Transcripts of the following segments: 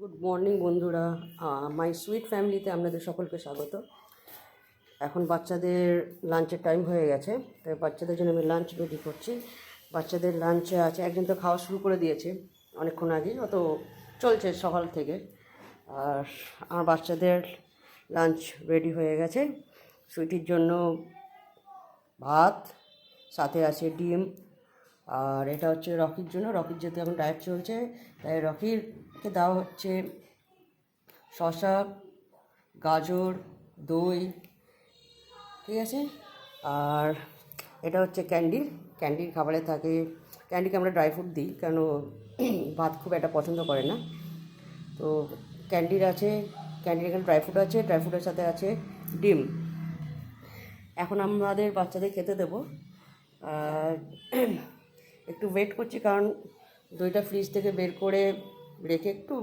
Good morning বন্ধুরা, my sweet ফ্যামিলিতে আপনাদের সকলকে স্বাগত। এখন বাচ্চাদের লাঞ্চের টাইম হয়ে গেছে, তাই বাচ্চাদের জন্য আমি লাঞ্চ রেডি করছি। বাচ্চাদের লাঞ্চে আছে, একজন তো খাওয়া শুরু করে দিয়েছে অনেকক্ষণ আগেই, অত চলছে সকাল থেকে। আর আমার বাচ্চাদের লাঞ্চ রেডি হয়ে গেছে। সুইটির জন্য ভাত, সাথে আছে ডিম। আর এটা হচ্ছে রকির জন্য, রকির যেহেতু এখন ডায়েট চলছে তাই রকিরকে দেওয়া হচ্ছে শসা, গাজর, দই, ঠিক আছে। আর এটা হচ্ছে ক্যান্ডির খাবারে থাকে। ক্যান্ডিকে আমরা ড্রাই ফ্রুট দিই, কেন ভাত খুব একটা পছন্দ করে না। তো ক্যান্ডির এখানে ড্রাই ফ্রুট আছে, ড্রাই ফ্রুটের সাথে আছে ডিম। এখন আমাদের বাচ্চাদের খেতে দেবো। আর একটু ওয়েট করছি, কারণ দইটা ফ্রিজ থেকে বের করে রেখে একটু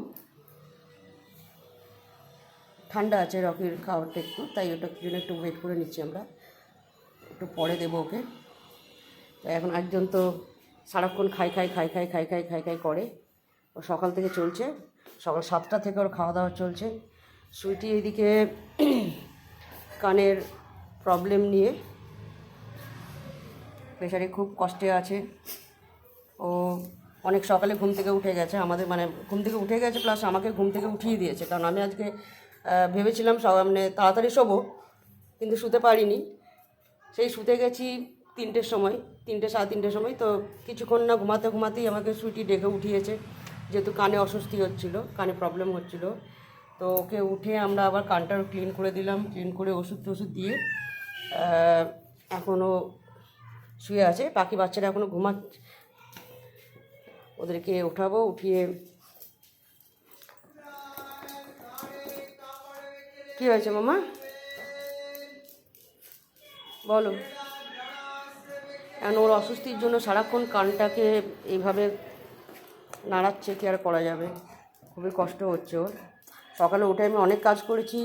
ঠান্ডা আছে রকির খাবারটা একটু, তাই ওটার জন্য একটু ওয়েট করে নিচ্ছি আমরা, একটু পরে দেবো ওকে। তাই এখন একজন তো সারাক্ষণ খাই করে, ও সকাল থেকে চলছে, সকাল 7টা থেকে ওর খাওয়া দাওয়া চলছে। সুইটি এইদিকে কানের প্রবলেম নিয়ে প্রেশারে খুব কষ্টে আছে। ও অনেক সকালে ঘুম থেকে উঠে গেছে, ঘুম থেকে উঠে গেছে, প্লাস আমাকে ঘুম থেকে উঠিয়ে দিয়েছে। কারণ আমি আজকে ভেবেছিলাম তাড়াতাড়ি শোবো, কিন্তু শুতে পারিনি। সেই শুতে গেছি 3টের সময়, সাড়ে 3টের সময়। তো কিছুক্ষণ না ঘুমাতেই আমাকে সুইটি ডেকে উঠিয়েছে, যেহেতু কানে অস্বস্তি হচ্ছিলো, কানে প্রবলেম হচ্ছিলো। তো ওকে উঠে আমরা আবার কানটাও ক্লিন করে দিলাম, ক্লিন করে ওষুধ দিয়ে এখনও শুয়ে আছে। বাকি বাচ্চারা এখনও ঘুমাচ্ছে, ওদেরকে উঠিয়ে। কি হয়েছে মামা, বলো। এখন ওর অস্বস্তির জন্য সারাক্ষণ কানটাকে এইভাবে নাড়াচ্ছে, কি আর করা যাবে, খুবই কষ্ট হচ্ছে ওর। সকালে উঠে আমি অনেক কাজ করেছি,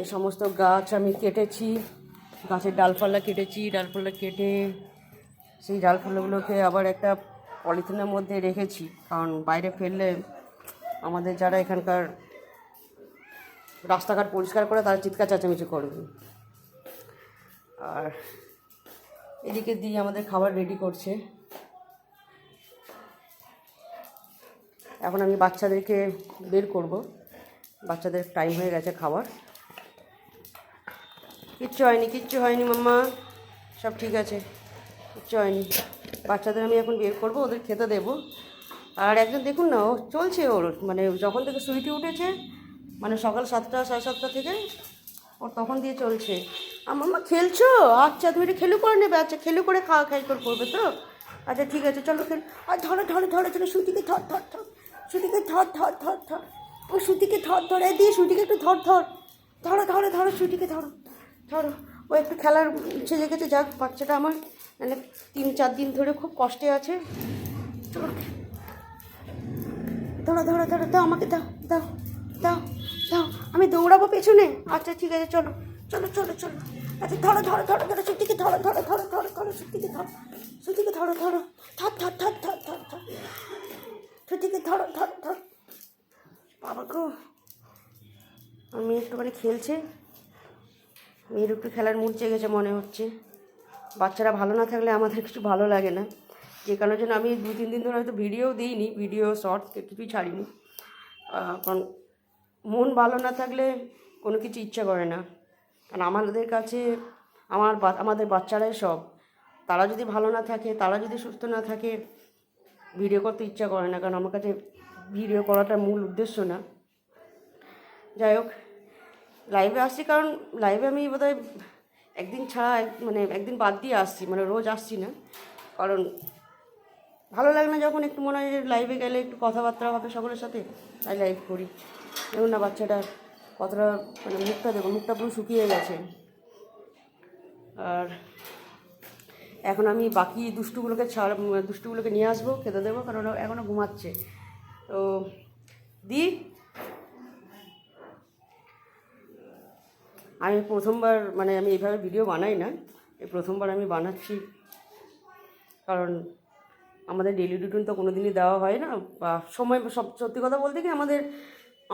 এই সমস্ত গাছ আমি কেটেছি, গাছের ডালপালা কেটে সেই ডালপালাগুলোকে আবার একটা পলিথিনের মধ্যে রেখেছি, কারণ বাইরে ফেললে আমাদের যারা এখানকার রাস্তাঘাট পরিষ্কার করে তারা চিৎকার চেঁচামেচি করবে। আর এদিকে দিয়ে আমাদের খাবার রেডি করছে। এখন আমি বাচ্চাদেরকে বের করব, বাচ্চাদের টাইম হয়ে গেছে খাবার। কিচ্ছু হয়নি মাম্মা, সব ঠিক আছে, কিচ্ছু হয়নি। বাচ্চাদের আমি এখন বের করব, ওদের খেতে দেবো। আর একজন দেখুন না, ও চলছে, ওর যখন থেকে সুইটি উঠেছে, সকাল 7টা সাড়ে 7টা থেকে ওর তখন দিয়ে চলছে। মাম্মা খেলছো? আচ্ছা, তুমি এটা খেলু করে নেবে, আচ্ছা খেলু করে খাই করবে তো, আচ্ছা ঠিক আছে, চলো খেল। আর ধরো চলো, সুতিকে ধর, সুতিকে ধর, ও সুতিকে ধর, দিয়ে সুতিকে একটু ধরো, সুতিকে ধরো। ও একটু খেলার ইচ্ছে জেগেছে, যাক বাচ্চাটা আমার 3-4 দিন ধরে খুব কষ্টে আছে। চলো ধরো, দাও আমাকে, দাও, আমি দৌড়াবো পেছনে। আচ্ছা ঠিক আছে, চলো। আচ্ছা ধরো, সুতিকে ধরো, সুতিকে ধরো, সুতিকে ধর, সুতিকে ধরো। বাবা গো, আমি একটুখানি খেলছে, মেয়ের একটু খেলার মুড জেগেছে মনে হচ্ছে। বাচ্চারা ভালো না থাকলে আমাদের কিছু ভালো লাগে না, যে কারণের জন্য আমি 2-3 দিন ধরে হয়তো ভিডিও দিইনি, ভিডিও শর্টস কিছুই ছাড়িনি। কারণ মন ভালো না থাকলে কোনো কিছু ইচ্ছা করে না। কারণ আমাদের কাছে আমাদের বাচ্চারাই সব। তারা যদি ভালো না থাকে, তারা যদি সুস্থ না থাকে, ভিডিও করতে ইচ্ছা করে না। কারণ আমার কাছে ভিডিও করাটা মূল উদ্দেশ্য না। যাই হোক, লাইভে আসছি, কারণ লাইভে আমি বোধহয় একদিন ছাড়া একদিন বাদ দিয়ে আসছি, রোজ আসছি না। কারণ ভালো লাগে না যখন একটু মনে হয় যে লাইভে গেলে একটু কথাবার্তা হবে সকলের সাথে, তাই লাইভ করি। দেখুন না বাচ্চাটা কতটা, মুখটা পুরো শুকিয়ে গেছে। আর এখন আমি বাকি দুষ্টুগুলোকে নিয়ে আসবো, খেতে দেবো, কারণ ওরা এখনও ঘুমাচ্ছে। তো আমি প্রথমবার আমি এইভাবে ভিডিও বানাই না, এই প্রথমবার আমি বানাচ্ছি। কারণ আমাদের ডেলি রুটিন তো কোনো দিনই দেওয়া হয় না, বা সময় সত্যি কথা বলতে কি আমাদের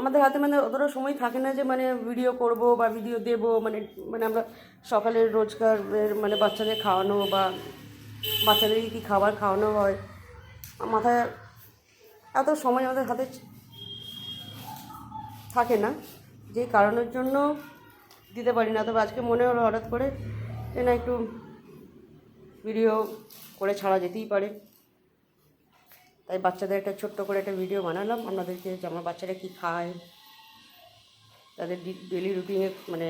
আমাদের হাতে মানে অতটা সময় থাকে না যে মানে ভিডিও করব বা ভিডিও দেব, মানে মানে আমরা সকালের রোজগারের মানে বাচ্চাদের খাওয়ানো বা বাচ্চাদেরকে কী খাবার খাওয়ানো হয়, মাথায় এত সময় আমাদের হাতে থাকে না, যে কারণের জন্য দিতে পারি না। তবে আজকে মনে হলো হঠাৎ করে যে না একটু ভিডিও করে ছাড়া যেতেই পারে, তাই বাচ্চাদের একটা ছোট্ট করে একটা ভিডিও বানালাম আপনাদেরকে, যে আমার বাচ্চারা কী খায়, তাদের ডেলি রুটিনে মানে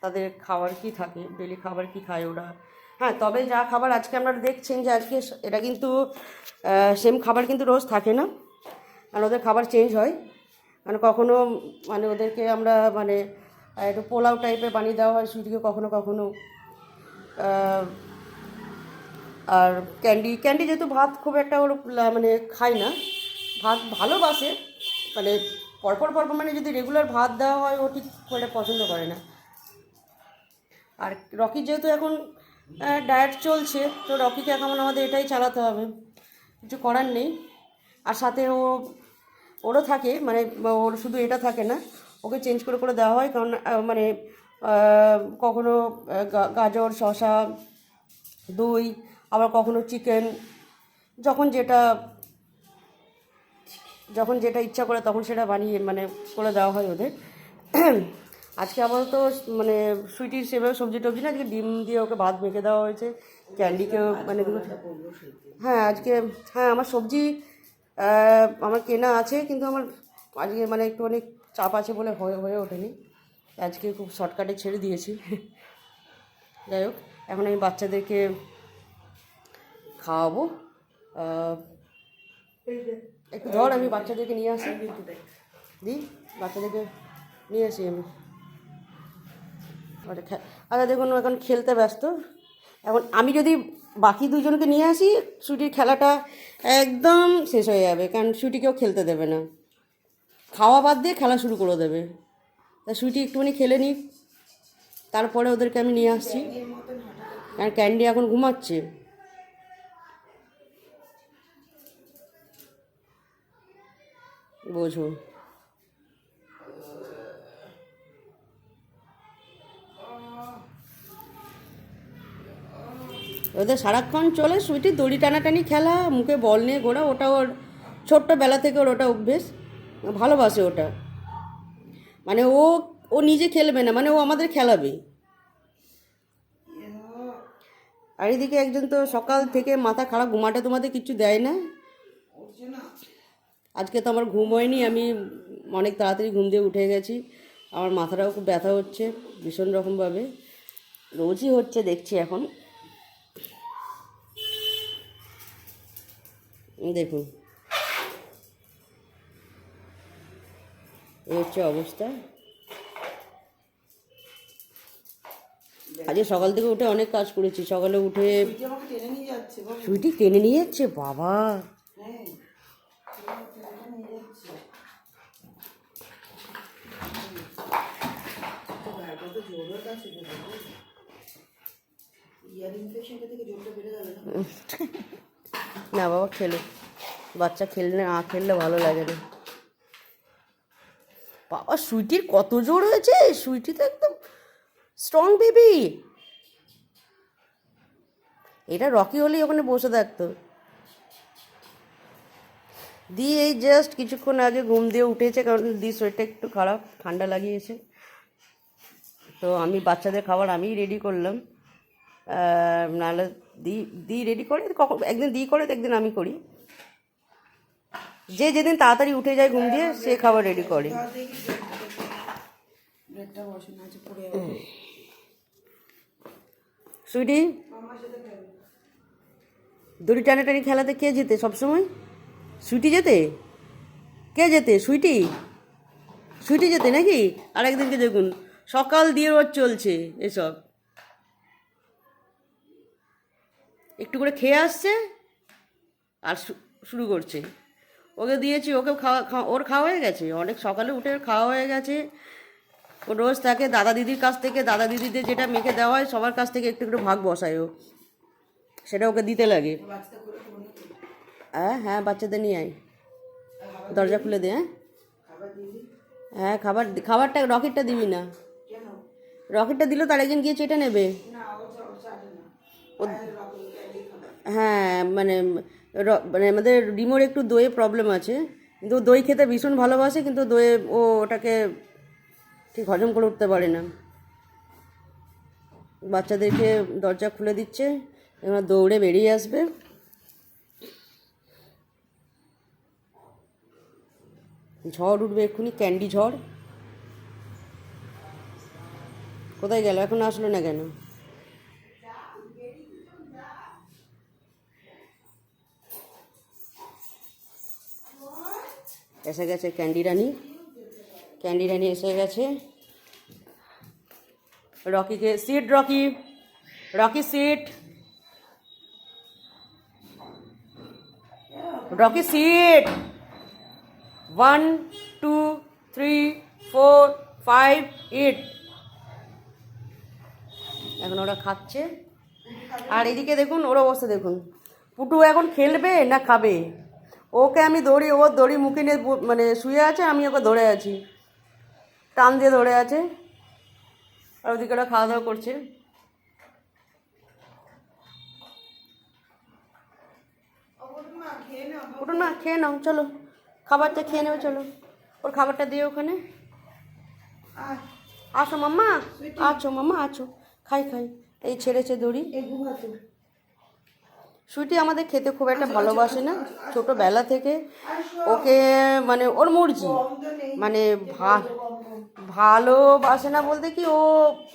তাদের খাবার কী থাকে, ডেলি খাবার কী খায় ওরা। হ্যাঁ, তবে যা খাবার আজকে আপনারা দেখছেন যে আজকে এটা কিন্তু সেম খাবার কিন্তু রোজ থাকে না, কারণ ওদের খাবার চেঞ্জ হয়। মানে কখনো মানে ওদেরকে আমরা মানে একটু পোলাও টাইপের বানিয়ে দেওয়া হয় সুইটিকে, কখনো কখনো। আর ক্যান্ডি যেহেতু ভাত খুব একটা ওর মানে খায় না, ভাত ভালোবাসে, মানে পরপর মানে যদি রেগুলার ভাত দেওয়া হয় ও ঠিক করে পছন্দ করে না। আর রকি যেহেতু এখন ডায়েট চলছে, তো রকিকে এখন আমাদের এটাই চালাতে হবে, কিছু করার নেই। আর সাথে ওরও থাকে, মানে ওর শুধু এটা থাকে না, ওকে চেঞ্জ করে দেওয়া হয়, কারণ মানে কখনো গাজর, শসা, দই, আবার কখনো চিকেন, যখন যেটা ইচ্ছা করে তখন সেটা বানিয়ে মানে করে দেওয়া হয় ওদের। আজকে আপাতত মানে সুইটির সেভাবে সবজি টবজি না, আজকে ডিম দিয়ে ওকে ভাত মেখে দেওয়া হয়েছে, ক্যান্ডিকেও মানে হ্যাঁ আজকে হ্যাঁ আমার সবজি আমার কেনা আছে, কিন্তু আমার আজকে মানে একটু অনেক চাপ আছে বলে হয়ে ওঠেনি, আজকে খুব শর্টকাটে ছেড়ে দিয়েছি। যাই হোক, এখন আমি বাচ্চাদেরকে খাওয়াবো। একটু ধর, আমি বাচ্চাদেরকে নিয়ে আসি, বাচ্চাদেরকে নিয়ে আসি আমি। আচ্ছা দেখুন, এখন খেলতে ব্যস্ত। এখন আমি যদি বাকি দুজনকে নিয়ে আসি, সুইটির খেলাটা একদম শেষ হয়ে যাবে, কারণ সুইটিকেও খেলতে দেবে না, খাওয়া বাদ দিয়ে খেলা শুরু করে দেবে। তা সুইটি একটুখানি খেলে নিই, তারপরে ওদেরকে আমি নিয়ে আসছি, কারণ ক্যান্ডি এখন ঘুমাচ্ছে। বোঝো, ওদের সারাক্ষণ চলে সুইটি দড়ি টানাটানি খেলা, মুখে বল নিয়ে ঘোরা, ওটা ওর ছোট্টবেলা থেকে ওর ওটা অভ্যেস, ভালোবাসে ওটা। মানে ও নিজে খেলবে না, মানে ও আমাদের খেলাবে। আর এদিকে একজন তো সকাল থেকে মাথা খারাপ, ঘুমাতে কিচ্ছু দেয় না। আজকে তো আমার ঘুম হয়নি, আমি অনেক তাড়াতাড়ি ঘুম দিয়ে উঠে গেছি, আমার মাথাটাও খুব ব্যথা হচ্ছে ভীষণ রকমভাবে, রোজই হচ্ছে দেখছি এখন। দেখুন এই হচ্ছে অবস্থা। আজকে সকাল থেকে উঠে অনেক কাজ করেছি, সকালে উঠে সুইটি টেনে নিয়ে যাচ্ছে বাবা। না বাবা খেলো, বাচ্চা খেললে না খেললে ভালো লাগে না। বাবা সুইটির কত জোর হয়েছে, সুইটি তো একদম স্ট্রং বেবি। এটা রকি হলেই ওখানে বসে থাকতো। এই জাস্ট কিছুক্ষণ আগে ঘুম দিয়ে উঠেছে, কারণ শরীরটা একটু খারাপ, ঠান্ডা লাগিয়েছে। তো আমি বাচ্চাদের খাবার আমিই রেডি করলাম, নাহলে রেডি করে, কখন একদিন করে একদিন আমি করি, যেদিন তাড়াতাড়ি উঠে যায় ঘুম দিয়ে সে খাবার রেডি করে। সুইটি দড়ি টানাটানি খেলাতে কে যেতে সবসময়? সুইটি যেতে? কে যেতে? সুইটি যেতে নাকি? আর একদিনকে দেখুন সকাল দিয়ে রোজ চলছে এসব, একটু করে খেয়ে আসছে আর শুরু করছে। ওকে দিয়েছি, ওকে ওর খাওয়া হয়ে গেছে, অনেক সকালে উঠে খাওয়া হয়ে গেছে। ও রোজ থাকে দাদা দিদির কাছ থেকে, দাদা দিদিদের যেটা মেখে দেওয়া হয় সবার কাছ থেকে একটু একটু ভাগ বসায় ও, সেটা ওকে দিতে লাগে। হ্যাঁ হ্যাঁ, বাচ্চাদের নিয়ে আয়, দরজা খুলে দে। হ্যাঁ হ্যাঁ, খাবারটা রকেটটা দিবি না, রকেটটা দিলেও তার একজন গিয়ে চেটে নেবে। হ্যাঁ মানে মানে আমাদের রিমোর একটু দইয়ে প্রবলেম আছে, কিন্তু ও দই খেতে ভীষণ ভালোবাসে, কিন্তু দইয়ে ও ওটাকে ঠিক হজম করে উঠতে পারে না। বাচ্চাদেরকে দরজা খুলে দিচ্ছে, এবার দৌড়ে বেরিয়ে আসবে। ঝড় উঠবে এক্ষুনি, ক্যান্ডি ঝড়। কোথায় গেল, এখন আসলো না কেন? এসে গেছে ক্যান্ডি রানি, ক্যান্ডি রানি এসে গেছে। রকিকে sit, Rocky, Rocky sit, Rocky sit. 1 2 3 4 5 8। এখন ওরা খাচ্ছে, আর এদিকে দেখুন ওর অবস্থা দেখুন। পুটু এখন খেলবে না খাবে? ওকে আমি দড়ি, ওর দড়ি মুখে নিয়ে মানে শুয়ে আছে, আমি ওকে ধরে আছি, টান দিয়ে ধরে আছে। আর ওদিকে ওরা খাওয়া দাওয়া করছে। পুটু না, খেয়ে নাও, চলো খাবারটা খেয়ে নেবে, চলো ওর খাবারটা দিয়ে ওখানে। আসো মাম্মা, আছো মাম্মা, আছো, খাই খাই। এই ছেড়েছে দড়ি। সুইটি আমাদের খেতে খুব একটা ভালোবাসে না, ছোটোবেলা থেকে ওকে মানে ওর মর্জি, মানে ভালোবাসে না বলতে কি, ও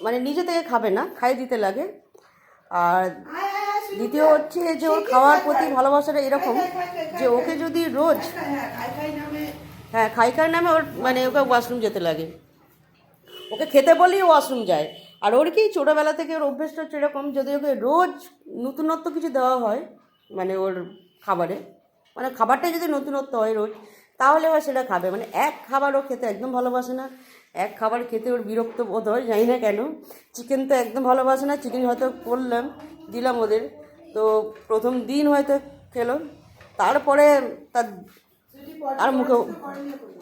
মানে নিজে থেকে খাবে না, খাই দিতে লাগে। আর দ্বিতীয় হচ্ছে যে ওর খাওয়ার প্রতি ভালোবাসাটা এরকম যে ওকে যদি রোজ, হ্যাঁ খাই খাই নামে ওর মানে ওকে ওয়াশরুম যেতে লাগে, ওকে খেতে বলেই ওয়াশরুম যায়। আর ওর কি ছোটোবেলা থেকে ওর অভ্যেসটা হচ্ছে এরকম, যদি ওকে রোজ নতুনত্ব কিছু দেওয়া হয় মানে ওর খাবারে, মানে খাবারটা যদি নতুনত্ব হয় রোজ, তাহলে হয় সেটা খাবে। মানে এক খাবার ও খেতে একদম ভালোবাসে না, এক খাবার খেতে ওর বিরক্ত বোধ হয়, জানি না কেন। চিকেন তো একদম ভালোবাসে না, চিকেন হয়তো করলাম দিলাম ওদের, তো প্রথম দিন হয়তো খেলো, তারপরে তার আর মুখেও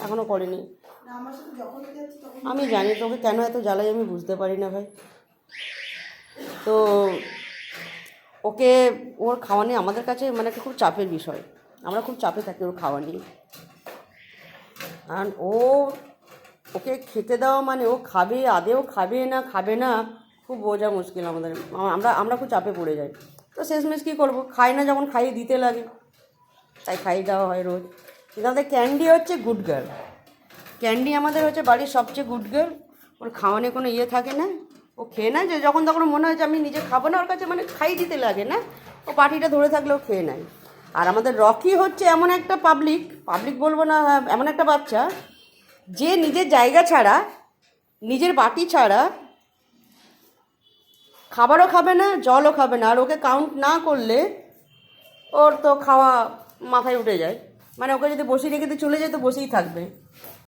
এখনও করেনি। আমি জানি তোকে কেন এত জ্বালাই, আমি বুঝতে পারি না ভাই। তো ওকে ওর খাওয়া নিয়ে আমাদের কাছে মানে একটা খুব চাপের বিষয়, আমরা খুব চাপে থাকি ওর খাওয়া নিয়ে। কারণ ওকে খেতে দেওয়া মানে ও খাবে, আদেও খাবে না খুব বোঝা মুশকিল আমাদের, আমরা খুব চাপে পড়ে যাই। তো শেষমেশ কী করবো, খাই না যখন খাইয়ে দিতে লাগে, তাই খাইয়ে দেওয়া হয় রোজ। কিন্তু আমাদের ক্যান্ডি হচ্ছে গুড গার্ল, ক্যান্ডি আমাদের হচ্ছে বাড়ির সবচেয়ে গুড গার্ল। ওর খাওয়ানে কোনো ইয়ে থাকে না, ও খেয়ে না, যে যখন তখন মনে হয় যে আমি নিজে খাবো না, ওর কাছে মানে খাই দিতে লাগে না, ও পাটিটা ধরে থাকলেও খেয়ে নেয়। আর আমাদের রকি হচ্ছে এমন একটা পাবলিক বলবো না, এমন একটা বাচ্চা যে নিজের জায়গা ছাড়া, নিজের বাটি ছাড়া খাবারও খাবে না, জলও খাবে না। আর ওকে কাউন্ট না করলে ওর তো খাওয়া মাথায় উঠে যায়, মানে ওকে যদি বসিয়ে রেখে চলে যায় তো বসেই থাকবে।